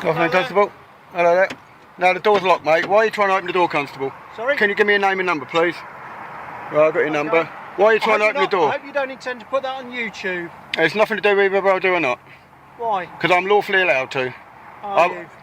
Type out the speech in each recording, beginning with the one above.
Afternoon, Constable. Hello there. No, the door's locked, mate. Why are you trying to open the door, Constable? Sorry? Can you give me a name and number, please? Right, I've got your number. Why are you trying to open the door? I hope you don't intend to put that on YouTube. It's nothing to do with whether I do or not. Why? Because I'm lawfully allowed to.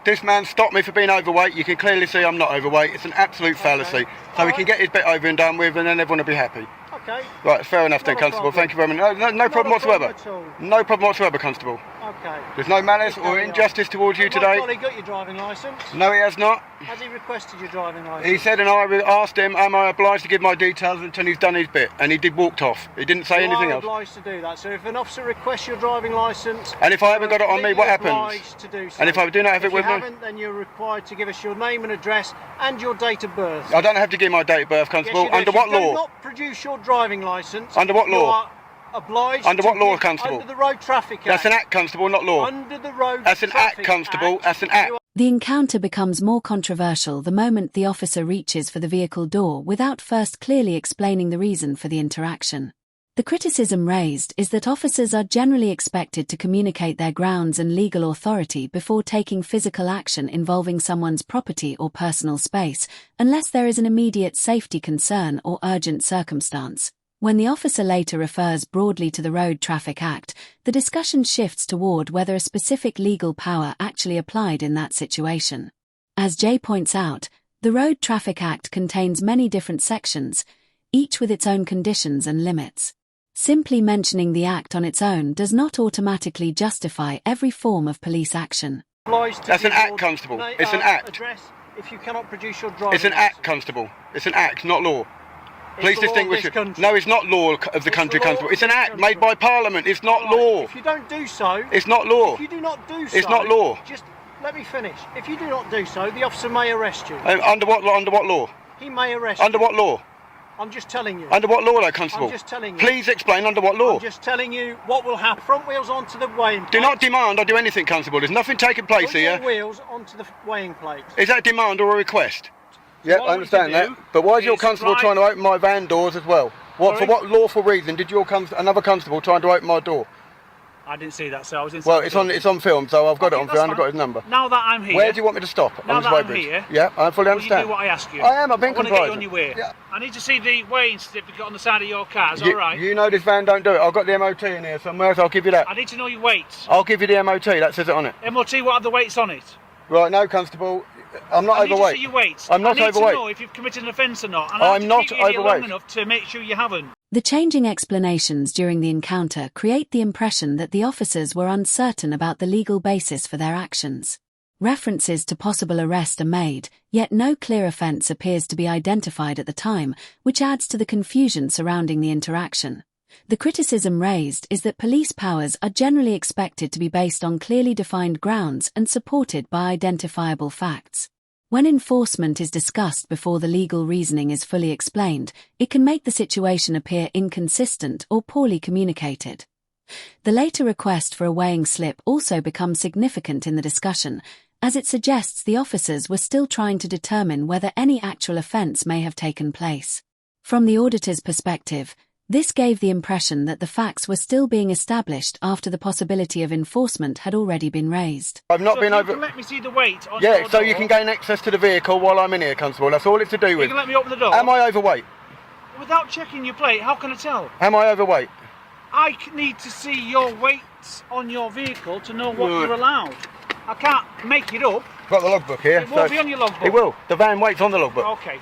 This man stopped me for being overweight. You can clearly see I'm not overweight. It's an absolute fallacy. So we can get his bit over and done with, and then everyone will be happy. Okay. Right, fair enough then, Constable. Thank you very much. No problem whatsoever. No problem whatsoever, Constable. Okay. There's no malice or injustice towards you today. My colleague got your driving licence? No, he has not. Has he requested your driving licence? He said, and I asked him, am I obliged to give my details until he's done his bit? And he walked off. He didn't say anything else. You are obliged to do that. So if an officer requests your driving licence... And if I haven't got it on me, what happens? Obliged to do so. And if I do not have it with me? If you haven't, then you're required to give us your name and address and your date of birth. I don't have to give my date of birth, Constable. Yes, you do. Under what law? If you do not produce your driving licence... Under what law? You are obliged under to what law, give, Constable? Under the Road Traffic Act. That's an act, Constable, not law. Under the Road That's an Traffic act, Constable. Act, That's an act. The encounter becomes more controversial the moment the officer reaches for the vehicle door without first clearly explaining the reason for the interaction. The criticism raised is that officers are generally expected to communicate their grounds and legal authority before taking physical action involving someone's property or personal space, unless there is an immediate safety concern or urgent circumstance. When the officer later refers broadly to the Road Traffic Act, the discussion shifts toward whether a specific legal power actually applied in that situation. As Jay points out, the Road Traffic Act contains many different sections, each with its own conditions and limits. Simply mentioning the Act on its own does not automatically justify every form of police action. That's an act, Constable. It's an act. Address if you cannot produce your driving It's an act, Constable. It's an act, not law. Please distinguish it. No, it's not law of the country, Constable. It's an act made by Parliament. It's not law. If you don't do so... It's not law. If you do not do so... It's not law. Just let me finish. If you do not do so, the officer may arrest you. Under what law? Under what law? He may arrest you. Under what law? I'm just telling you. Under what law, though, Constable? I'm just telling you. Please explain under what law. I'm just telling you what will happen. Front wheels onto the weighing plate. Do not demand I do anything, Constable. There's nothing taking place here. Front wheels onto the weighing plate. Is that a demand or a request? Yeah, I understand that. But why is your constable trying to open my van doors as well? What, for what lawful reason did your another constable trying to open my door? I didn't see that, so I was inside. Well, it's on film, so I've got it on film. I've got his number. Now that I'm here. Where do you want me to stop? Now that I'm here. Yeah, I fully understand. You do what I ask you. I am. I've been compliant. I want to get you on your way. Yeah. I need to see the weighing certificate on the side of your car. Is that all right? You know this van don't do it. I've got the MOT in here somewhere, so I'll give you that. I need to know your weight. I'll give you the MOT. That says it on it. MOT, what are the weights on it? Right, no, constable. I'm not overweight. I need to see your weight. I'm not overweight. I need to know if you've committed an offence or not. And I'm not overweight. I have to keep you here long overweight. enough to make sure you haven't. The changing explanations during the encounter create the impression that the officers were uncertain about the legal basis for their actions. References to possible arrest are made, yet no clear offence appears to be identified at the time, which adds to the confusion surrounding the interaction. The criticism raised is that police powers are generally expected to be based on clearly defined grounds and supported by identifiable facts. When enforcement is discussed before the legal reasoning is fully explained, it can make the situation appear inconsistent or poorly communicated. The later request for a weighing slip also becomes significant in the discussion, as it suggests the officers were still trying to determine whether any actual offence may have taken place. From the auditor's perspective, this gave the impression that the facts were still being established after the possibility of enforcement had already been raised. I've not been over. You can let me see the weight on Yeah, your so door. you can gain access to the vehicle while I'm in here, constable. That's all it's to do with. You can let me open the door. Am I overweight? Without checking your plate, how can I tell? Am I overweight? I need to see your weights on your vehicle to know what you're allowed. I can't make it up. I've got the logbook here. It won't be on your logbook. It will. The van weight's on the logbook. Okay.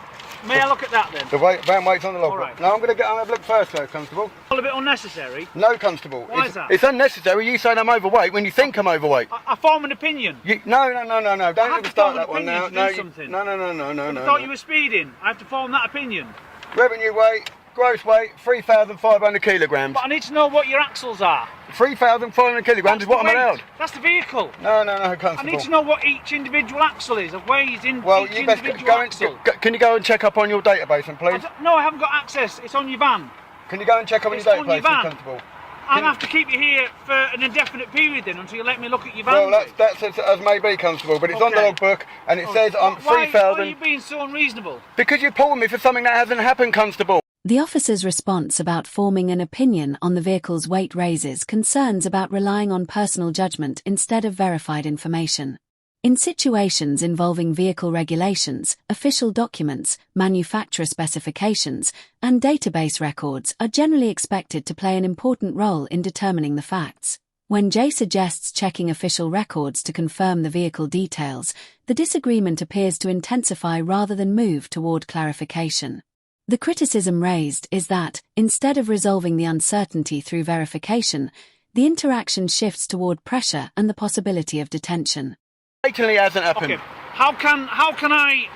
May I look at that then? The van weight's on the logbook. Right. No, I'm going to have a look first though, constable. A bit unnecessary. No, constable. Why is that? It's unnecessary. You saying I'm overweight when you think I'm overweight. I form an opinion. No. Don't have even to start form that an one now. opinion to do something. No. I thought you were speeding. I have to form that opinion. Revenue weight, gross weight, 3,500 kilograms. But I need to know what your axles are. 3,500 kilograms is what I'm allowed. That's the vehicle. No, constable. I need to know what each individual axle is. It weighs in well, each you best individual go axle. can you go and check up on your database, and please? No, I haven't got access. It's on your van. Can you go and check up on your database, constable? I'll have to keep you here for an indefinite period then until you let me look at your van. Well, that's as may be, constable, but it's on the logbook and it says I'm 3,000. Why are you being so unreasonable? Because you're pulling me for something that hasn't happened, constable. The officer's response about forming an opinion on the vehicle's weight raises concerns about relying on personal judgment instead of verified information. In situations involving vehicle regulations, official documents, manufacturer specifications, and database records are generally expected to play an important role in determining the facts. When Jay suggests checking official records to confirm the vehicle details, the disagreement appears to intensify rather than move toward clarification. The criticism raised is that, instead of resolving the uncertainty through verification, the interaction shifts toward pressure and the possibility of detention. Blatantly hasn't happened. Okay. How can I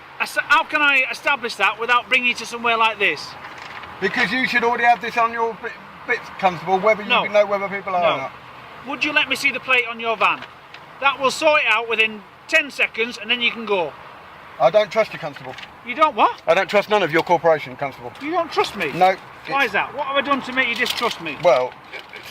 establish that without bringing you to somewhere like this? Because you should already have this on your bits, Constable, whether you know whether people are or not. Would you let me see the plate on your van? That will sort it out within 10 seconds and then you can go. I don't trust you, Constable. You don't what? I don't trust none of your corporation, Constable. You don't trust me? No. Why is that? What have I done to make you distrust me? Well,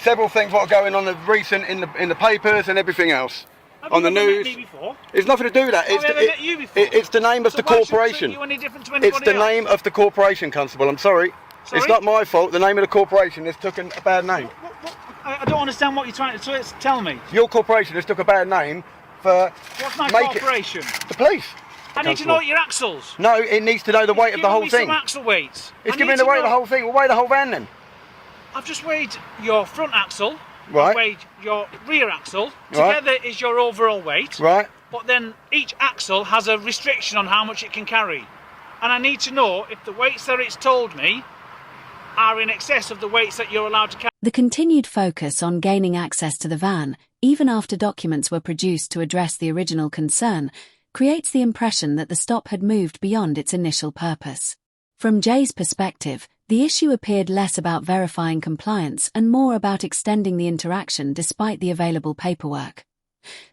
several things what are going on recent in the papers and everything else. Have on the you news. Met me before? It's nothing to do with that. Have I ever met you before? It's the name of the corporation. You any different to anybody it's the name of the corporation, Constable. I'm sorry. It's not my fault. The name of the corporation has took a bad name. What? I don't understand what you're trying to tell me. Your corporation has took a bad name for. What's my corporation? The police. I need to know your axles. No, it needs to know the weight of the whole thing. Some axle weights. It's giving the weight of the whole thing. We'll weigh the whole van then. I've just weighed your front axle. Right. I've weighed your rear axle. Together is your overall weight. Right. But then each axle has a restriction on how much it can carry. And I need to know if the weights that it's told me are in excess of the weights that you're allowed to carry. The continued focus on gaining access to the van, even after documents were produced to address the original concern, creates the impression that the stop had moved beyond its initial purpose. From Jay's perspective, the issue appeared less about verifying compliance and more about extending the interaction despite the available paperwork.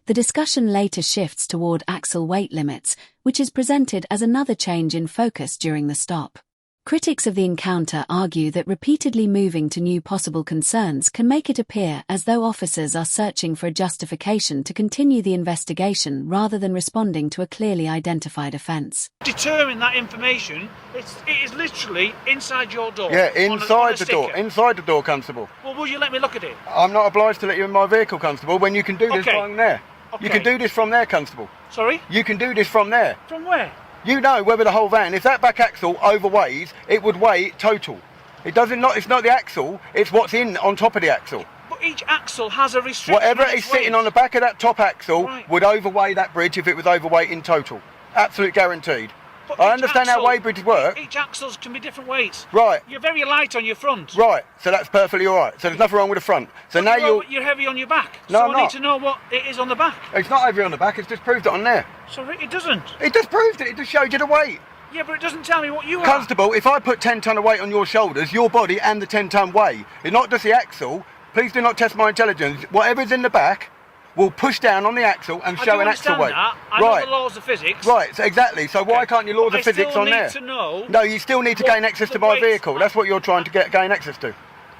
The discussion later shifts toward axle weight limits, which is presented as another change in focus during the stop. Critics of the encounter argue that repeatedly moving to new possible concerns can make it appear as though officers are searching for a justification to continue the investigation rather than responding to a clearly identified offence. Determine that information, it is literally inside your door. Yeah, inside the door. Inside the door, Constable. Well, will you let me look at it? I'm not obliged to let you in my vehicle, Constable, when you can do this from there. Okay. You can do this from there, Constable. Sorry? You can do this from there. From where? You know whether the whole van, if that back axle overweighs, it would weigh total. It's not the axle, it's what's in on top of the axle. But each axle has a restriction. Whatever is sitting on the back of that top axle would overweigh that bridge if it was overweight in total. Absolute guaranteed. But I understand how weigh bridges work. Each axle can be different weights. Right. You're very light on your front. Right, so that's perfectly all right. So there's nothing wrong with the front. So now you're heavy on your back. No, so I'm I need not. to know what it is on the back. It's not heavy on the back, it's just proved it on there. Sorry, it doesn't. It just proved it, it just showed you the weight. Yeah, but it doesn't tell me what you are. Constable, if I put 10 tonne of weight on your shoulders, your body and the 10 tonne weigh. It's not just the axle. Please do not test my intelligence. Whatever's in the back will push down on the axle and show an axle weight. I know the laws of physics. Right, so exactly. So why can't your laws of physics on there? I still need to know. No, you still need to gain access to my vehicle. That's what you're trying to gain access to.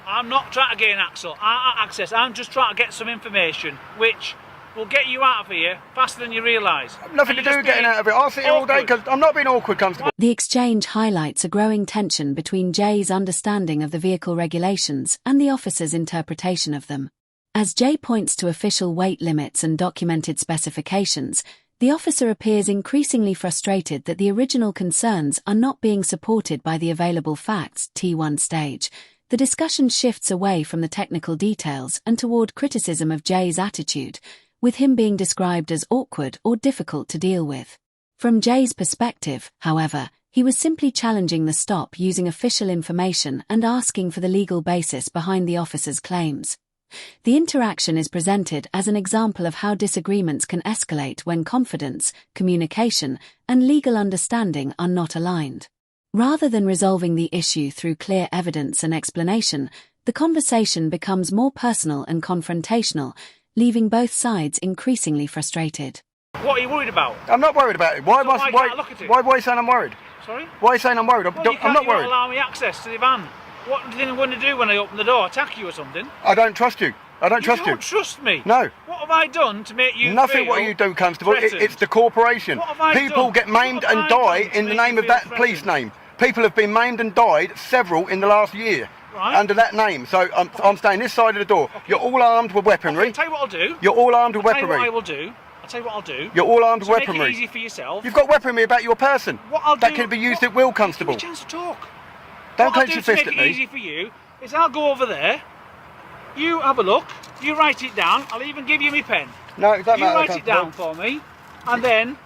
I'm not trying to gain access. I'm just trying to get some information, which will get you out of here faster than you realise. Nothing to do with getting out of it. I'll sit here all day because I'm not being awkward, Constable. The exchange highlights a growing tension between Jay's understanding of the vehicle regulations and the officer's interpretation of them. As Jay points to official weight limits and documented specifications, the officer appears increasingly frustrated that the original concerns are not being supported by the available facts. T1 stage. The discussion shifts away from the technical details and toward criticism of Jay's attitude, with him being described as awkward or difficult to deal with. From Jay's perspective, however, he was simply challenging the stop using official information and asking for the legal basis behind the officer's claims. The interaction is presented as an example of how disagreements can escalate when confidence, communication, and legal understanding are not aligned. Rather than resolving the issue through clear evidence and explanation, the conversation becomes more personal and confrontational, leaving both sides increasingly frustrated. What are you worried about? I'm not worried about it. Why are you saying I'm worried? Sorry? Why are you saying I'm worried? I'm not worried. You allow me access to the van. What do you think I'm going to do when I open the door? Attack you or something? I don't trust you. I don't trust you. You don't trust me? No. What have I done to make you Nothing feel what you do, Constable. It's the corporation. What have I People done? get maimed and die in the name of that police name. People have been maimed and died, several in the last year, under that name. So I'm staying this side of the door. Okay. You're all armed with weaponry. I'll tell you what I'll do. You're all armed with weaponry. I'll tell you what I will do. I'll tell you what I'll do. You're all armed To make it weaponry. easy for yourself. You've got weaponry about your person. What I'll that do, can be used what, at will, Give Constable. me a chance to talk. Don't what clench I'll your do fist to at make it me. easy for you is I'll go over there. You have a look. You write it down. I'll even give you my pen. No, it don't You matter, write it down Constable. for me, and then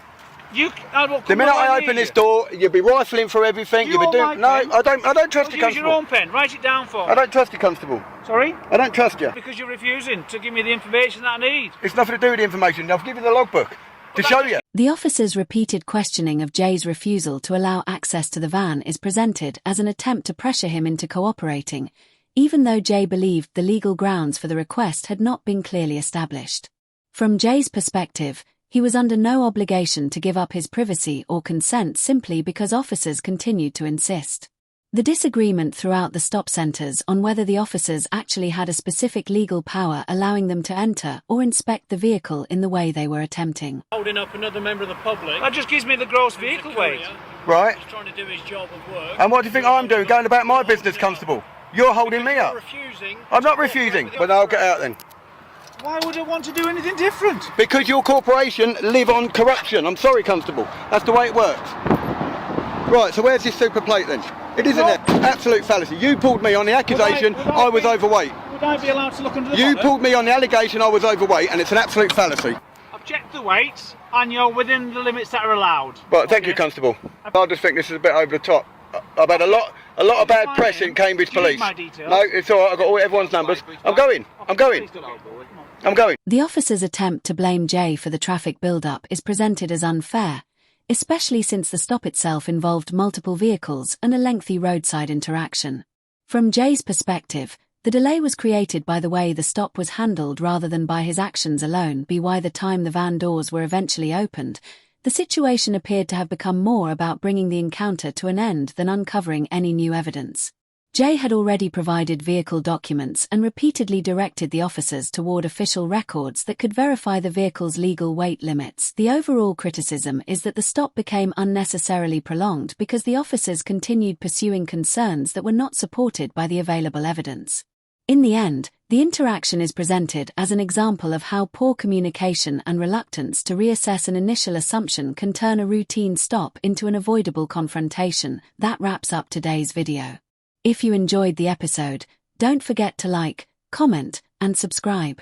I will come The minute nowhere I near open this you. door, you'll be rifling through everything. You You'll be want doing. my No, pen? I don't trust you, Use your Constable. own pen. Write it down for me. I don't trust you, Constable. Sorry? I don't trust you. Because you're refusing to give me the information that I need. It's nothing to do with the information. I'll give you the logbook to show you. The officer's repeated questioning of Jay's refusal to allow access to the van is presented as an attempt to pressure him into cooperating, even though Jay believed the legal grounds for the request had not been clearly established. From Jay's perspective, he was under no obligation to give up his privacy or consent simply because officers continued to insist. The disagreement throughout the stop centers on whether the officers actually had a specific legal power allowing them to enter or inspect the vehicle in the way they were attempting. Holding up another member of the public. That just gives me the gross vehicle weight. Right. He's trying to do his job of work. And what do you think I'm doing? Going about my business, Constable? You're holding me up. Refusing. I'm not refusing. But I'll get out then. Why would I want to do anything different? Because your corporation live on corruption. I'm sorry, Constable. That's the way it works. Right, so where's this super plate then? It isn't it? Absolute fallacy. You pulled me on the accusation I was overweight. Would I be allowed to look under the You bonnet? pulled me on the allegation I was overweight, and it's an absolute fallacy. I've checked the weights, and you're within the limits that are allowed. Right, thank you, Okay. Constable. I just think this is a bit over the top. I've had a lot of bad Fine, press then. in Cambridge Do you need Police. my details? No, it's all right. I've got everyone's numbers. I'm going. I'm going. I'm going. The officer's attempt to blame Jay for the traffic build-up is presented as unfair, especially since the stop itself involved multiple vehicles and a lengthy roadside interaction. From Jay's perspective, the delay was created by the way the stop was handled rather than by his actions alone. By the time the van doors were eventually opened, the situation appeared to have become more about bringing the encounter to an end than uncovering any new evidence. Jay had already provided vehicle documents and repeatedly directed the officers toward official records that could verify the vehicle's legal weight limits. The overall criticism is that the stop became unnecessarily prolonged because the officers continued pursuing concerns that were not supported by the available evidence. In the end, the interaction is presented as an example of how poor communication and reluctance to reassess an initial assumption can turn a routine stop into an avoidable confrontation. That wraps up today's video. If you enjoyed the episode, don't forget to like, comment, and subscribe.